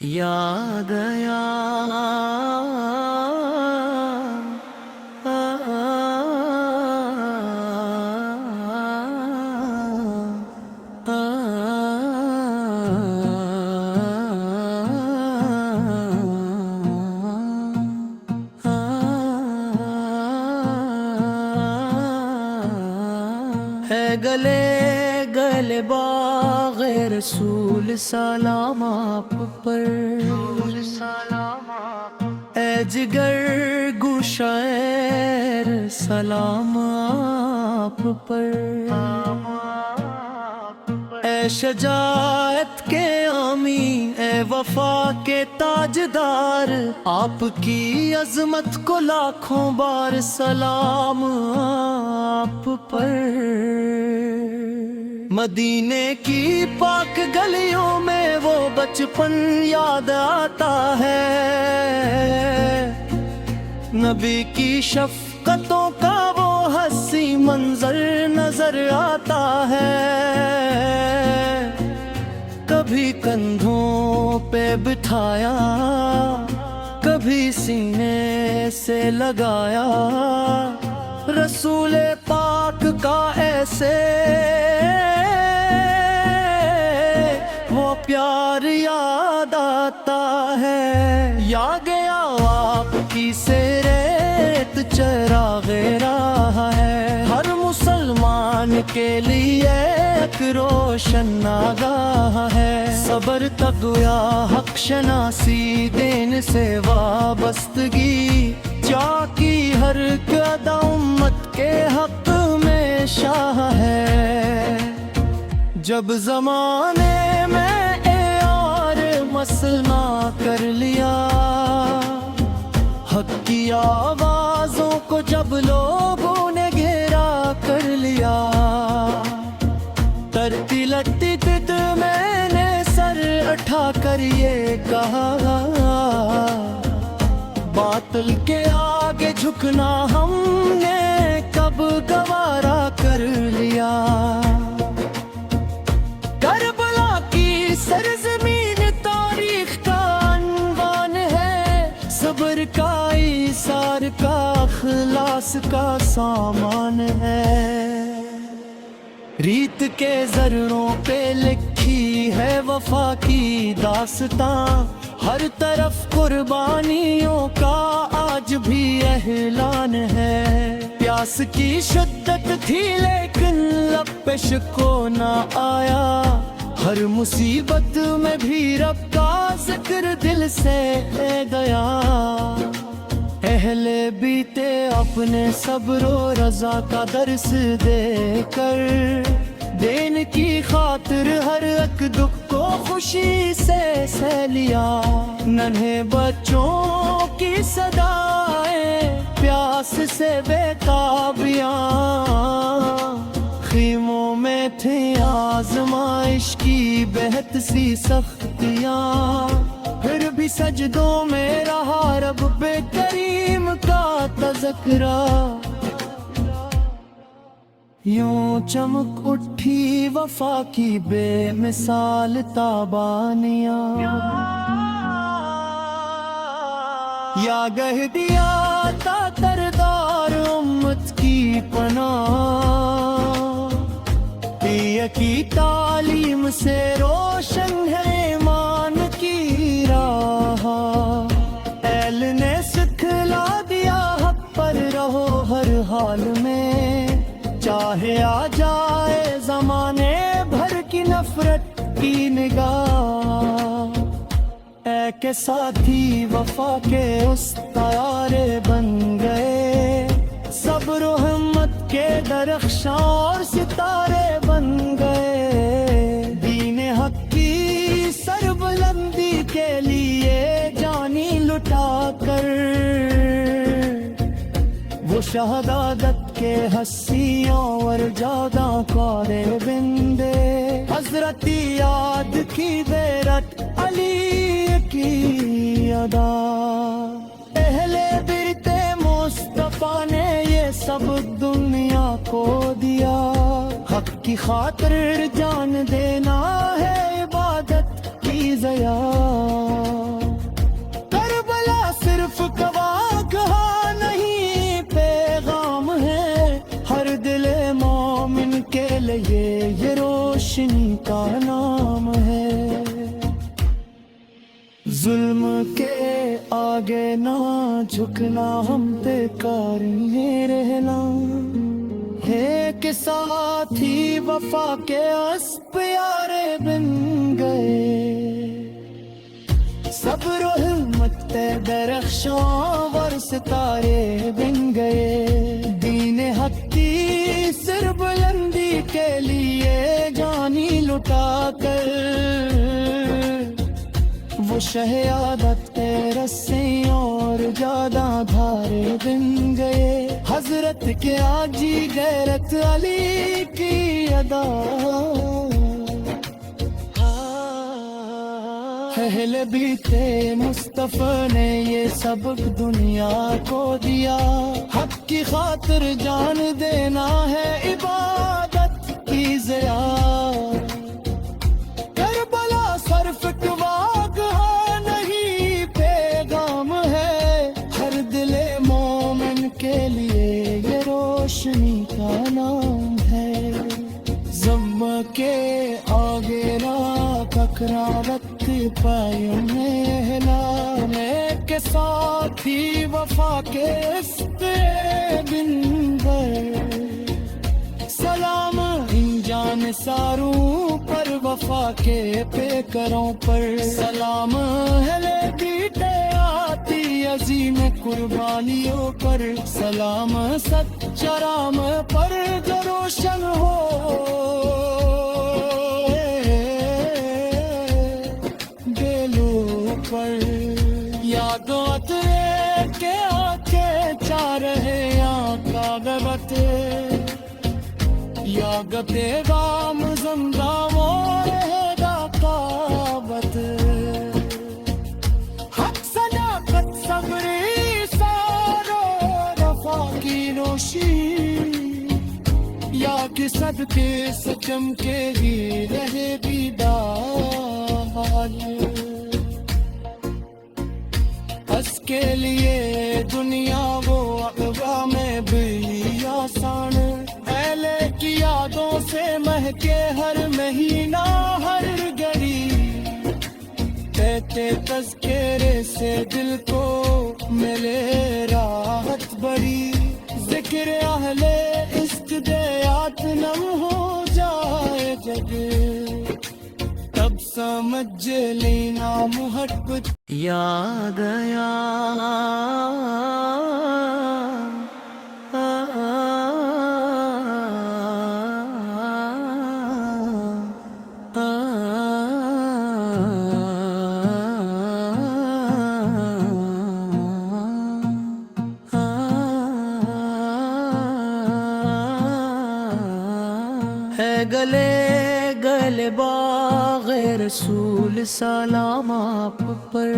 یاد آیا ہے گلے گلے باغ رسول سلام آپ پر، اے جگر گوشائر سلام آپ پر، اے شجاعت کے عامی، اے وفا کے تاجدار، آپ کی عظمت کو لاکھوں بار سلام آپ پر۔ مدینے کی پاک گلیوں میں وہ بچپن یاد آتا ہے، نبی کی شفقتوں کا وہ حسی منظر نظر آتا ہے، کبھی کندھوں پہ بٹھایا، کبھی سینے سے لگایا، رسول پاک کا ایسے وہ پیار یاد آتا ہے۔ یا گیا آپ کی سیرت چراغ راہ ہے، ہر مسلمان کے لیے ایک روشن آگاہ ہے، صبر تقویٰ حق شناسی دین سے وابستگی، جا کی ہر ادا امت کے حق میں شاہ ہے۔ جب زمانے میں اے اور مسئلہ کر لیا، حق کی آوازوں کو جب لوگوں نے گھیرا کر لیا، ترتی لٹی تت میں نے سر اٹھا کر یہ کہا، باطل کے آگے جھکنا ہم نے کب گوارا کر لیا۔ کربلا کی سرزمین تاریخ کا عنوان ہے، صبر کا ایثار کا اخلاص کا سامان ہے، ریت کے ذروں پہ لکھی ہے وفا کی داستاں، ہر طرف قربانیوں کا آج بھی اعلان ہے، پیاس کی شدت تھی لیکن لب پہ شکو نہ آیا، ہر مصیبت میں بھی رب کا ذکر دل سے گیا، اہل بیتے اپنے صبر و رضا کا درس دے کر، دین کی خاطر ہر ایک دکھ کو خوشی سے سہ لیا، ننھے بچوں کی صدائیں پیاس سے بےتابیاں، خیموں میں تھیں آزمائش کی بہت سی سختیاں، پھر بھی سجدوں میں رہا رب بے کریم کا تذکرہ، یوں چمک اٹھی وفا کی بے مثال تابانیاں، یا گہ دیا تا تردار امت کی پناہ، پیر کی تعلیم سے روشن ہے ایمان کی راہ، اہل نے سکھلا دیا حق پر رہو ہر حال میں، چاہے آ جائے زمانے بھر کی نفرت کی نگاہ، اے کہ ساتھی وفا کے استعارے بن گئے، صبر و ہمت کے درخشاں اور ستارے بن گئے، دین حق کی سربلندی کے لیے جانی لٹا کر، وہ شہادت کے حسیوں اور جاداں کارے بندے، حضرت یاد کی غیرت علی کی ادا، اہل بیت مصطفیٰ نے یہ سب دنیا کو دیا، حق کی خاطر جان دینا ہے عبادت کی کی ضیا کربلا صرف گواہ نہیں پیغام ہے ہر دل مومن کے لیے یہ روشنی کا نام ہے ظلم کے آگے نہ جھکنا ہم پہ کاری رہنا ہے کہ ساتھی وفا کے اسب پیارے بن گئے صبر و ہمت درخشاں ور ستارے بن گئے دین حق کی سر بلندی کے لیے جانی لٹا کر وہ شہادت کے رسیں اور زیادہ دھارے بن گئے حضرت کے آجی غیرت علی کی ادا اہل بیتے مصطفیٰ نے یہ سبق دنیا کو دیا حق کی خاطر جان دینا ہے عبادت کی ضیا کربلا صرف گواہ نہیں پیغام ہے ہر دل مومن کے لیے یہ روشنی کا نام ہے ضم کے آگے نہ ککرا رت پائیوں میں اعلان ہے کہ ساتھی وفا کے اس پہ بن گئے سلام ان جان ساروں پر وفا کے پیکروں پر سلام اہل بیٹے آتی عظیم قربانیوں پر سلام سچا رام پر جو روشن ہو دلوں پر یادوں کے آنکھیں چار ہے آقا غیبت یا گتے غام زندہ مورہدہ قابت حق صداقت صبری سارو رفا کی روشی یا کہ صدقے سے چمکے گی رہے بیدار اس کے لیے دنیا وہ اقوا میں بھی آسان اہلِ کی یادوں سے مہکے ہر مہینہ ہر گھڑی کہتے تذکرے سے دل کو ملے راحت بڑی ذکر اہل استدعات نم ہو جائے جگ تب سمجھ لینا محبت یاد آیا گلے گلے باغ رسول سلام آپ پر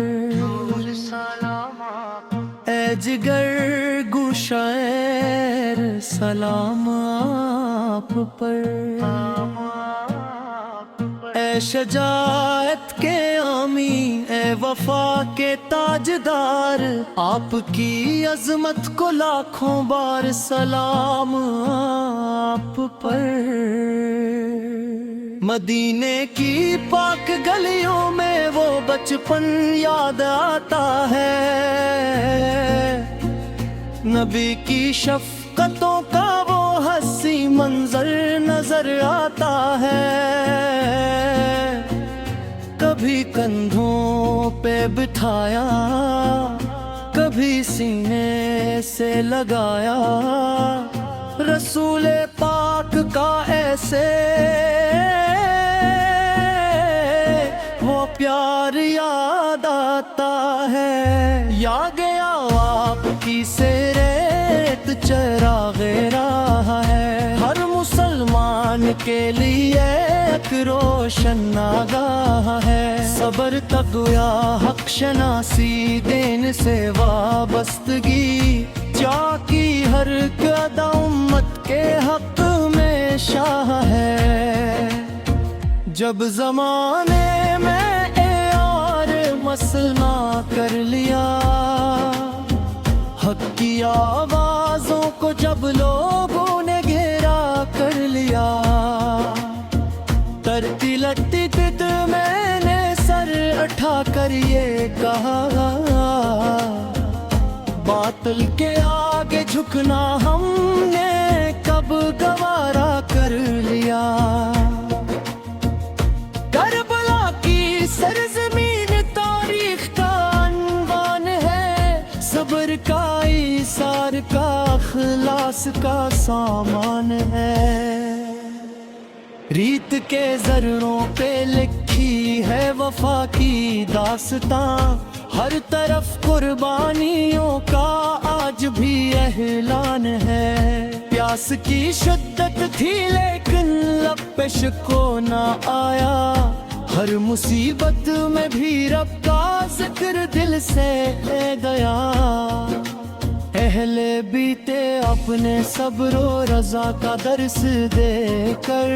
اے جگر گوشائر سلام آپ پر اے شجاعت کے عامی اے وفا کے تاجدار آپ کی عظمت کو لاکھوں بار سلام آپ پر مدینے کی پاک گلیوں میں وہ بچپن یاد آتا ہے نبی کی شفقتوں کا وہ حسی منظر نظر آتا ہے کبھی کندھوں پہ بٹھایا کبھی سینے سے لگایا رسول پاک کا ایسے وہ پیار یاد آتا ہے یا گیا آپ کی سیرت چراغ راہ ہے ہر مسلمان کے لیے ایک روشن آگاہ ہے صبر تقویٰ حق شناسی دین سے وابستگی جا کی ہر قدم امت کے حق میں شاہ ہے جب زمانے میں مسئلہ کر لیا، حق کی آوازوں کو جب لوگوں نے گھیرا کر لیا، ترتی لٹی تت میں نے سر اٹھا کر یہ کہا، باطل کے آگے جھکنا ہم نے کب گوارا کر لیا۔ کربلا کی سرزمین تاریخ کا عنوان ہے، صبر کا ایثار کا اخلاص کا سامان ہے، ریت کے ذروں پہ لکھی ہے وفا کی داستاں، ہر طرف قربانیوں کا آج بھی اعلان ہے، پیاس کی شدت تھی لیکن لب پہ شکو نہ آیا، ہر مصیبت میں بھی رب کا ذکر دل سے گیا، اہل بیتے اپنے صبر و رضا کا درس دے کر،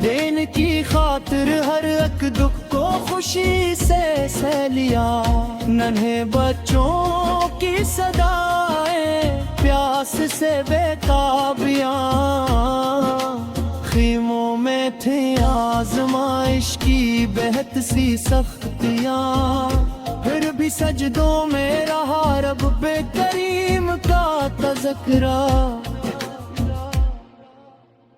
دین کی خاطر ہر ایک دکھ کو خوشی سے سہ لیا، ننھے بچوں کی صدائیں پیاس سے بےتابیاں، خیموں میں تھیں آزمائش کی بہت سی سختیاں، پھر بھی سجدوں میں رہا رب بے کریم کا تذکرہ،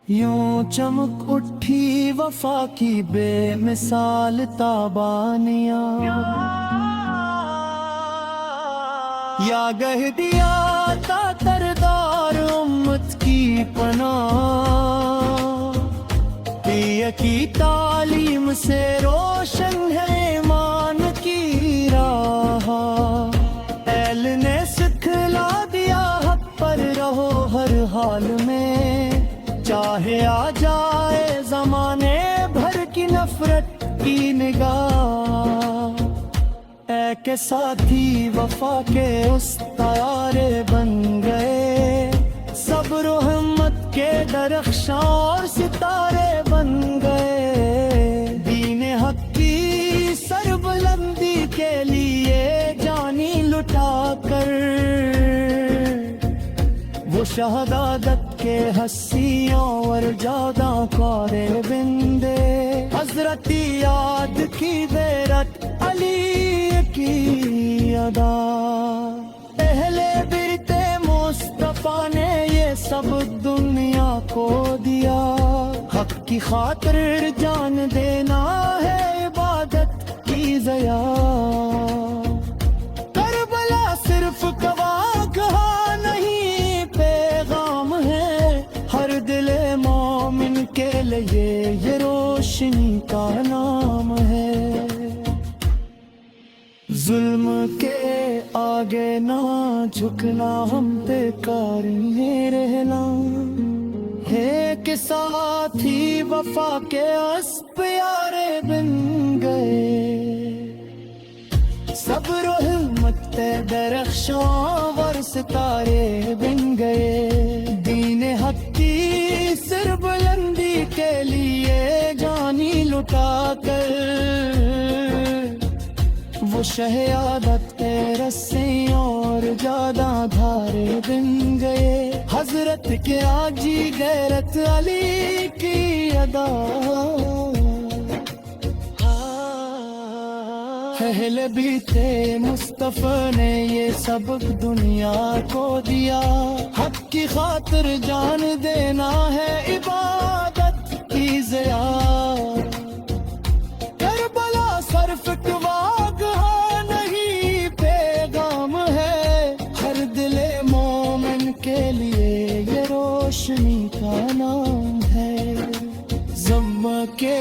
یوں چمک اٹھی وفا کی بے مثال تابانیاں، یا گہ دیا تا تردار امت کی پناہ، پی کی تعلیم سے روشن ہے ایمان کی راہ، ایل نے سکھلا دیا حق پر رہو ہر حال میں، چاہے آ جائے زمانے بھر کی نفرت کی نگاہ، اے کہ ساتھی وفا کے اس طیارے بن گئے، صبر و ہمت کے درخشاں اور ستارے بن گئے، دین حق کی سربلندی کے لیے جانی لٹا کر، وہ شہادت کے حسیوں اور جاداں کارے بندے، حضرت یاد کی غیرت علی کی ادا، اہل بیت مصطفیٰ نے یہ سب دنیا کو دیا، حق کی خاطر جان دینا ہے عبادت کی ضیا، کربلا صرف گواہ نہیں پیغام ہے، ہر دل مومن کے لیے یہ روشنی کا نام ہے، ظلم کے آگے نہ جھکنا ہم پہ کاری رہنا ہے، کہ ساتھی وفا کے اسب پیارے بن گئے، صبر و ہمت درخشاں ور ستارے بن گئے، دین حق کی سر بلندی کے لیے جانی لٹا کر، وہ شہادت کے رسیوں اور جاداں دھارے بن گئے، حضرت کے آجی غیرت علی کی ادا، اہل بیت مصطفیٰ نے یہ سبق دنیا کو دیا، حق کی خاطر جان دینا ہے عبادت کی ضیا، کربلا صرف گواہ نہیں پیغام ہے، ہر دل مومن کے لیے یہ روشنی کا نام ہے، ضم کے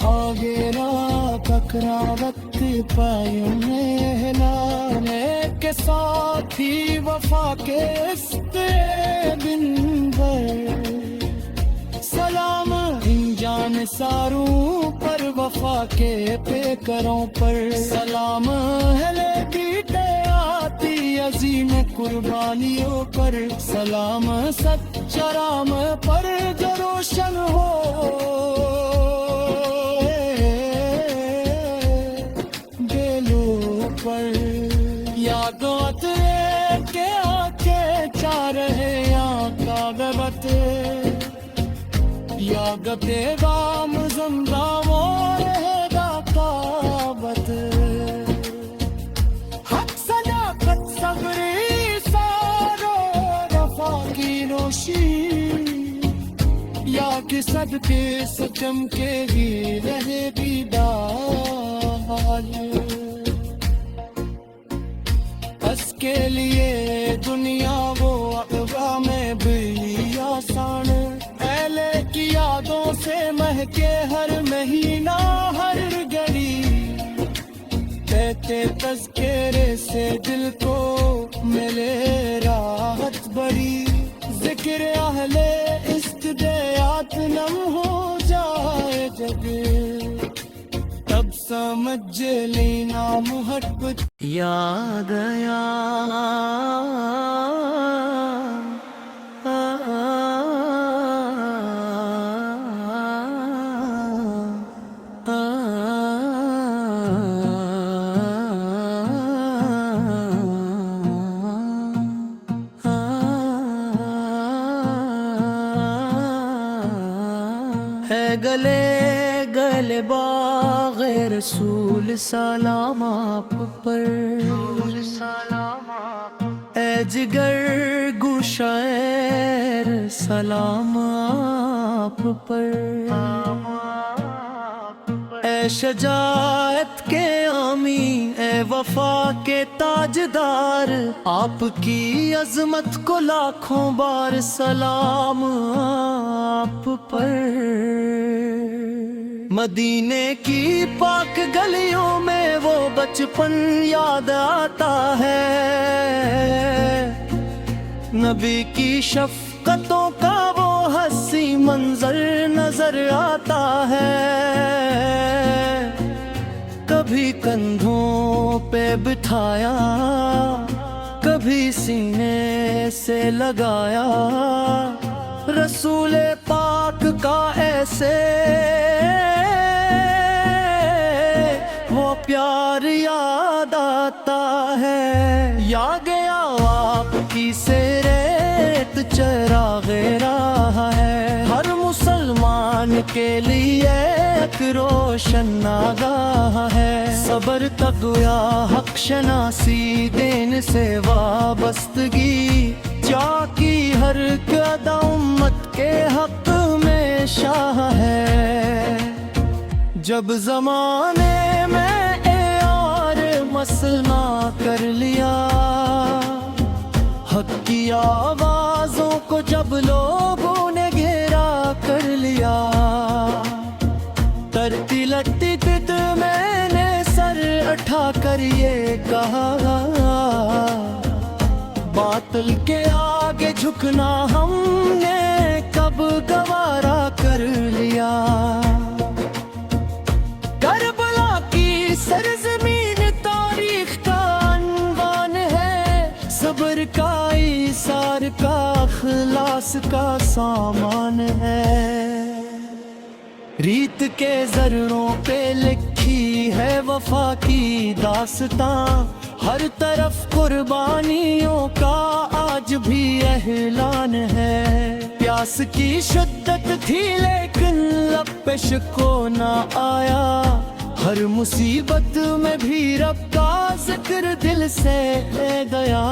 آگے راہ پکڑا وقت پایوں میں اعلان ہے، کہ ساتھی وفا کے اس دن پر، سلام ان جان ساروں پر وفا کے پیکروں پر، سلام اہل بیت آتی عظیم قربانیوں پر، سلام سچا رام پر جو روشن ہو بے لو پر یادوں اترے کے آنکھے چاہ رہے آقا بت یا گتے گام زمزم رہے گا کعبت حق صداقت صبری سارو وفا کی روشی یا کہ صدقے سے چمکے گی رہے گی ڈال اس کے لیے دنیا وہ اقوا میں بھی آسان اہلے کی یادوں سے مہکے ہر مہینہ ہر گھڑی کہتے تذکرے سے دل کو ملے راحت بڑی ذکر اہل استدعات نم ہو جائے جگ تب سمجھ لینا محبت یاد آیا گلے گلے باغ رسول سلام آپ پر اے جگر گوشیر سلام آپ پر اے شجاعت کے عامی اے وفا کے تاجدار آپ کی عظمت کو لاکھوں بار سلام آپ پر مدینے کی پاک گلیوں میں وہ بچپن یاد آتا ہے نبی کی شفقتوں کا وہ حسی منظر نظر آتا ہے کبھی کندھوں پہ بٹھایا کبھی سینے سے لگایا رسول پاک کا ایسے وہ پیار یاد آتا ہے یا گیا آپ کی سیرت چراغ راہ ہے ہر مسلمان کے لیے ایک روشن آگاہ ہے صبر تقویٰ حق شناسی دین سے وابستگی جا کی ہر قدم امت کے حق میں شاہ ہے جب زمانے میں یار مسئلہ کر لیا حق کی آوازوں کو جب لوگوں نے گھیرا کر لیا ترتی لٹی تت میں نے سر اٹھا کر یہ کہا باطل کے آگے جھکنا ہم نے کب گوارا کر لیا کربلا کی سرزمین تاریخ کا عنوان ہے صبر کا ایثار کا اخلاص کا سامان ہے ریت کے ذروں پہ لکھی ہے وفا کی داستاں ہر طرف قربانیوں کا آج بھی اعلان ہے پیاس کی شدت تھی لیکن لب پہ شکو نہ آیا ہر مصیبت میں بھی رب کا ذکر دل سے لے گیا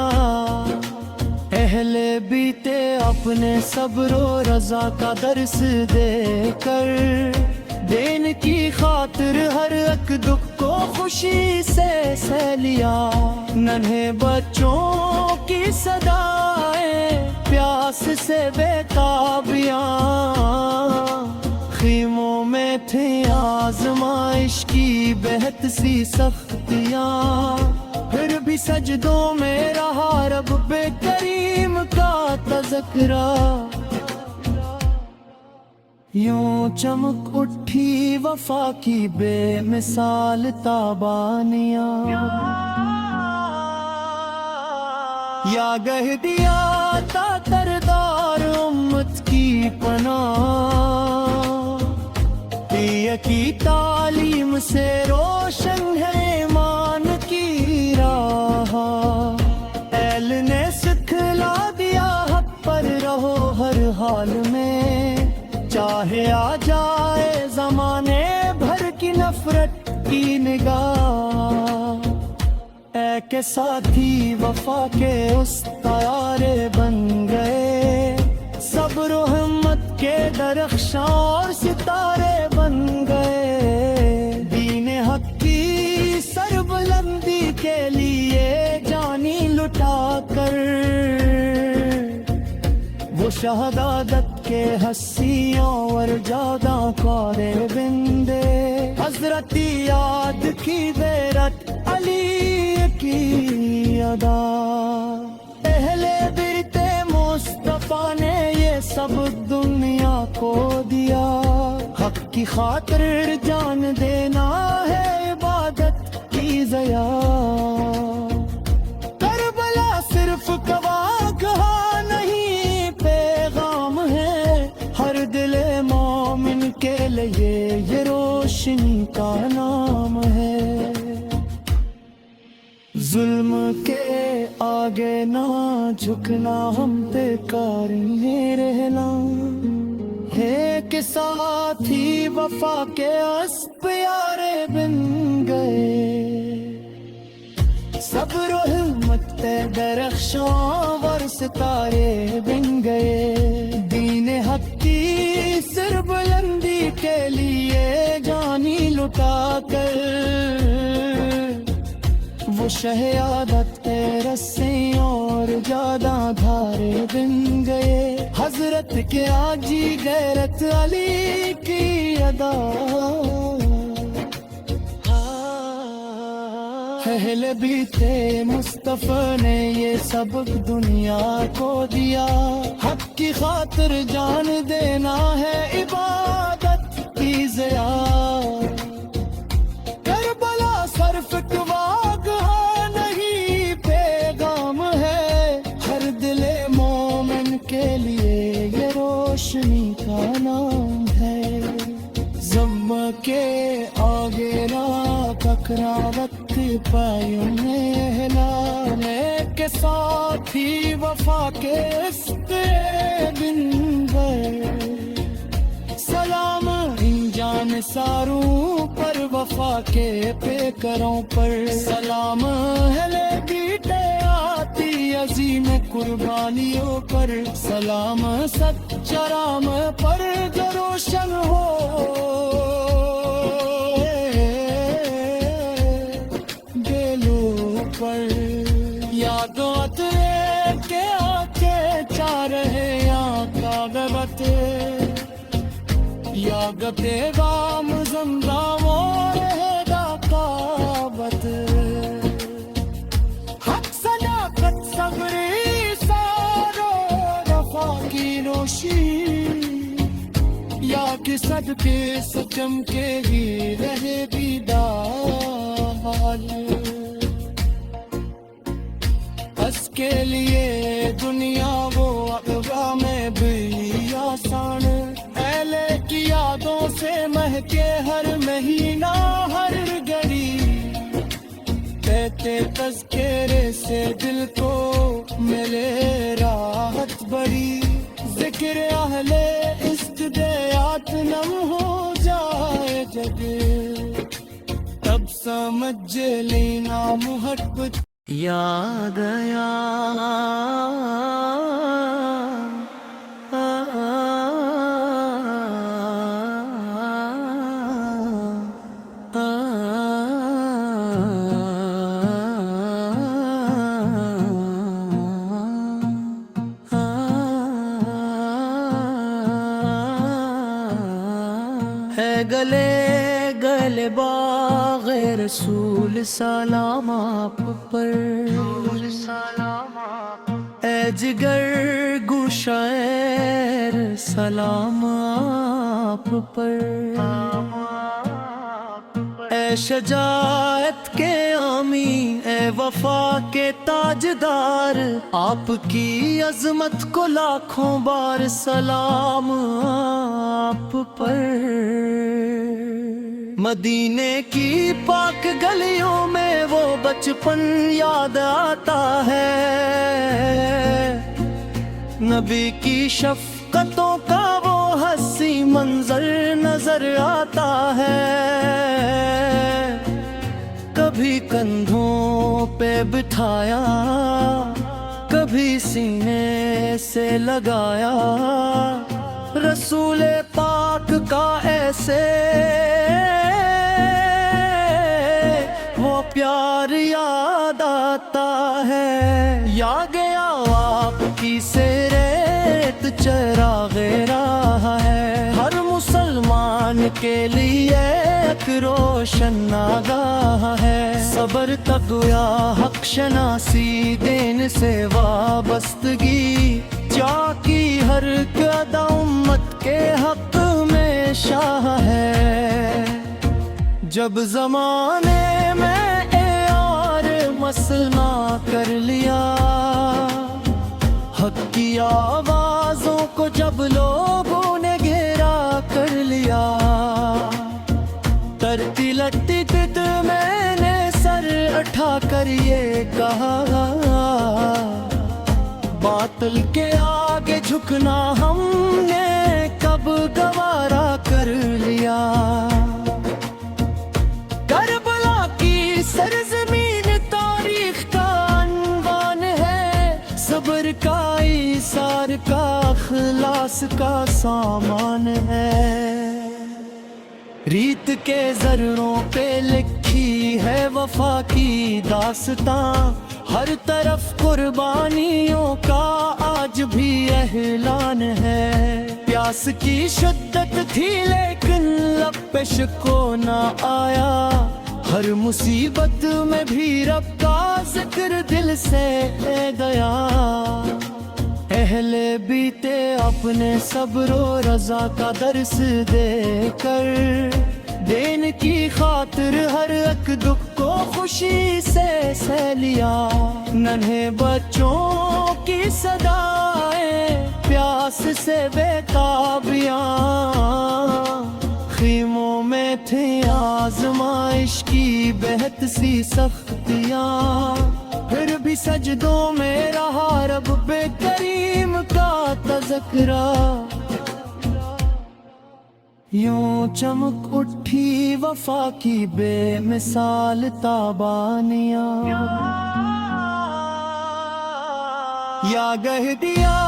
اہل بیتے اپنے صبر و رضا کا درس دے کر دین کی خاطر ہر ایک دکھ کو خوشی سے سہ لیا ننھے بچوں کی صدائیں پیاس سے بےتابیاں خیموں میں تھیں آزمائش کی بہت سی سختیاں پھر بھی سجدوں میں رہا رب بے کریم کا تذکرہ یوں چمک اٹھی وفا کی بے مثال تابانیاں یا گہ دیا تا تردار امت کی پناہ کی تعلیم سے روشن ہے ایمان کی کہ آ جائے زمانے بھر کی نفرت کی نگاہ، اے کہ ساتھی وفا کے اس طیارے بن گئے، صبر و ہمت کے درخشاں اور ستارے بن گئے، دین حق کی سربلندی کے لیے جانی لٹا کر وہ شہادت کے حسیوں اور جادہ کارے بندے، حضرت یاد کی غیرت علی کی ادا، اہل برت مصطفیٰ نے یہ سب دنیا کو دیا، حق کی خاطر جان دینا ہے عبادت کی ضیا، کربلا صرف گواہ نہیں پیغام ہے، ہر دل مومن کے لیے یہ روشنی کا نام ہے، ظلم کے آگے نہ جھکنا ہم پہ کاری رہنا ہے، کہ ساتھی وفا کے اس پیارے بن گئے، صبر و ہمت پہ درخشاں ور ستارے بن گئے، دین حق کی سربلندی کے لیے جانی لٹا کر وہ شہادت کے رسیوں اور جادہ دھارے بن گئے، حضرت کے آجی غیرت علی کی ادا، اہل بیت مصطفیٰ نے یہ سبق دنیا کو دیا، حق کی خاطر جان دینا ہے عبادت کی ضیا، کربلا صرف گواہ نہیں پیغام ہے، ہر دل مومن کے لیے یہ روشنی کا نام ہے، ضم کے آگے نہ ٹکرا وقت پایوں میں اعلان ہے، کہ ساتھی وفا کے اس پہ بن گئے، سلام ان جان ساروں پر وفا کے پیکروں پر، سلام اہل بیت آتی عظیم قربانیوں پر، سلام سچا رام پر جو روشن ہو دلوں پر، یادوں اترے کے آنکھے چاہ رہے آقا غیبت، یا گتے غام زمزم اور ہیدا قابت، حق صداقت صبری سارو وفا کی روشی، یا کہ صدقے سچم کے ہی رہے بیدار، اس کے لیے دنیا وہ اقوا میں بھی آسان، اہل کی یادوں سے مہکے ہر مہینہ ہر گھڑی، کہتے تذکرے سے دل کو ملے راحت بڑی، ذکر اہل استدعات نم ہو جائے جگ، تب سمجھ لینا محبت یاد آیا، ہے گلے گلے باغ رسول سلام آپ پر، اے جگر گوشائر سلام آپ پر، اے شجاعت کے عامی اے وفا کے تاجدار، آپ کی عظمت کو لاکھوں بار سلام آپ پر، مدینے کی پاک گلیوں میں وہ بچپن یاد آتا ہے، نبی کی شفقتوں کا وہ سی منظر نظر آتا ہے، کبھی کندھوں پہ بٹھایا، کبھی سینے سے لگایا، رسول پاک کا ایسے وہ پیار یاد آتا ہے۔ یا گیا آپ کی سے ریت چراغ راہ ہے، ہر مسلمان کے لیے ایک روشن آگاہ ہے۔ صبر تقویٰ حق شناسی دین سے وابستگی، جا کی ہر قدم امت کے حق میں شاہ ہے۔ جب زمانے میں اور مسئلہ کر لیا، حق کی آوازوں کو جب لوگوں نے گھیرا کر لیا، ترتی لٹی تت میں نے سر اٹھا کر یہ کہا، باطل کے آگے جھکنا ہم نے کب گوارا کر لیا۔ کربلا کی سرزمین تاریخ کا عنوان ہے، صبر کا ایثار کا اخلاص کا سامان ہے۔ ریت کے ذروں پہ لکھی ہے وفا کی داستاں، ہر طرف قربانیوں کا آج بھی اعلان ہے۔ پیاس کی شدت تھی لیکن لب پہ شکو نہ آیا، ہر مصیبت میں بھی رب کا ذکر دل سے لے گیا۔ اہل بیتے اپنے صبر و رضا کا درس دے کر، دین کی خاطر ہر ایک دکھ کو خوشی سے سہ لیا۔ ننھے بچوں کی صدائیں پیاس سے بےتابیاں، خیموں میں تھیں آزمائش کی بہت سی سختیاں، پھر بھی سجدوں میں رہا رب بے کریم کا تذکرہ۔ یوں چمک اٹھی وفا کی بے مثال تابانیاں، یا گہ دیا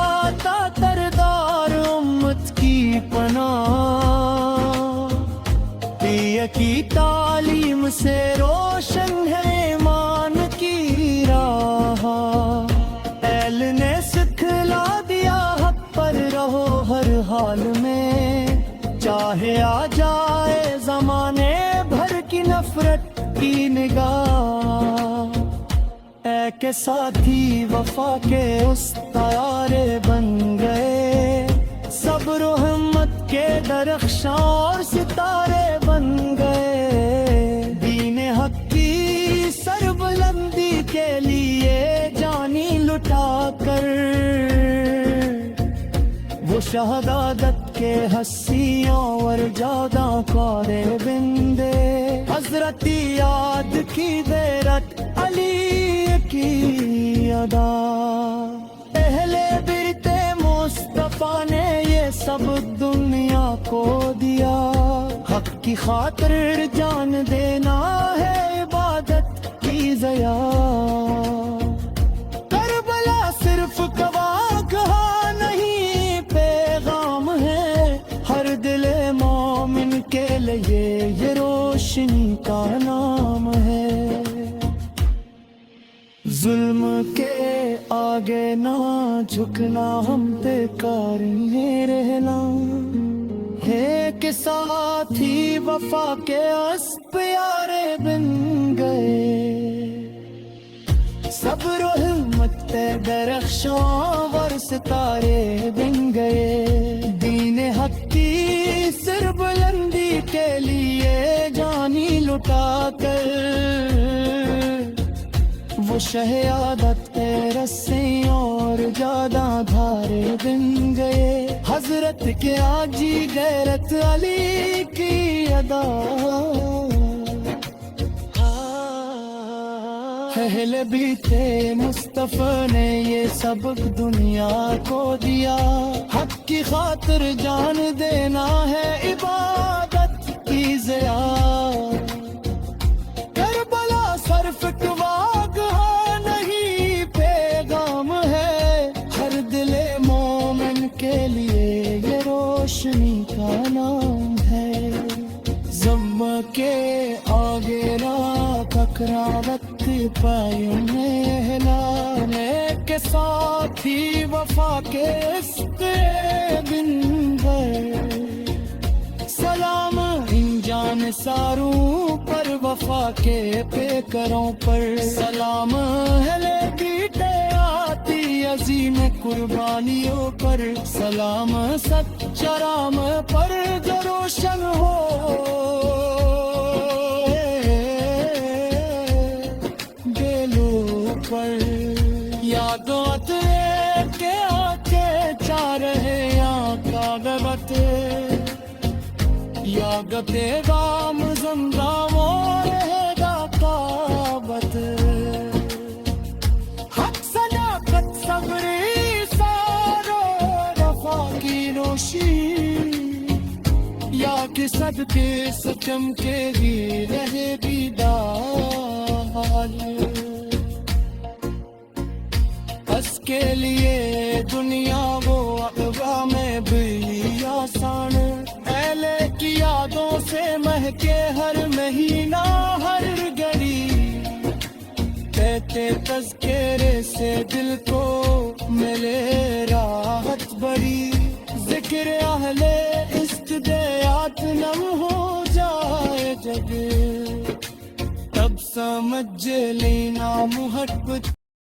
تا تردار امت کی پناہ، پیا کی تعلیم سے روشن ہے ایمان کی راہ، اہل نے سکھلا دیا حق پر رہو ہر حال میں، چاہے آ جائے زمانے بھر کی نفرت کی نگاہ۔ اے کہ ساتھی وفا کے اس طیارے بن گئے، صبر و ہمت کے درخشاں اور ستارے بن گئے، دین حق کی سربلندی کے لیے جانی لٹا کر، وہ شہادت کے حسیوں اور جادہ کارے بندے، حضرت یاد کی دیرت علی کی ادا۔ اہل برت مصطفیٰ نے یہ سب دنیا کو دیا، حق کی خاطر جان دینا ہے عبادت کی ضیا۔ کربلا صرف گواہ کہا نہیں پیغام ہے، ہر دل مومن کے لیے یہ روشنی کا نام ہے۔ ظلم کے آگے نہ جھکنا ہم پہ کاری رہنا ہے، کہ ساتھی وفا کے اس پیارے بن گئے، صبر و ہمت پہ درخشاں ور ستارے بن گئے، دین حق کی سر بلندی کے لیے جانی لٹا کر، وہ شہادت کے رسیں اور جادہ دھارے بن گئے، حضرت کے آجی غیرت علی کی ادا پہلے بھی تھے مصطفیٰ نے یہ سبق دنیا کو دیا، حق کی خاطر جان دینا ہے عبادت کی ضیا، کربلا صرف واگ ہے نہیں پیغام ہے، ہر دل مومن کے لیے یہ روشنی کا نام ہے، ضم کے آگے راہ پکڑا وقت پائیوں میں اعلان کے ساتھ ہی وفا کے عشق بن گئے، سلام ان جان ساروں پر وفا کے پیکروں پر، سلام اہل بیٹے آتی عظیم قربانیوں پر، سلام سچا رام پر جو روشن ہو یادوت کے آنکھے چار ہے یا کاغبت یاگتے دام زندہ وہ رہے گا کابت، حق صداقت صبری سارو وفا کی روشی، یا کہ صدقے سے چمکے گی رہے بیدار، اس کے لیے دنیا وہ اقوا میں بھی آسان، اہل کی یادوں سے مہکے ہر مہینہ ہر گھڑی، کہتے تذکرے سے دل کو ملے راحت بڑی، ذکر اہل استدعات نم ہو جائے جگ، تب سمجھ لینا محبت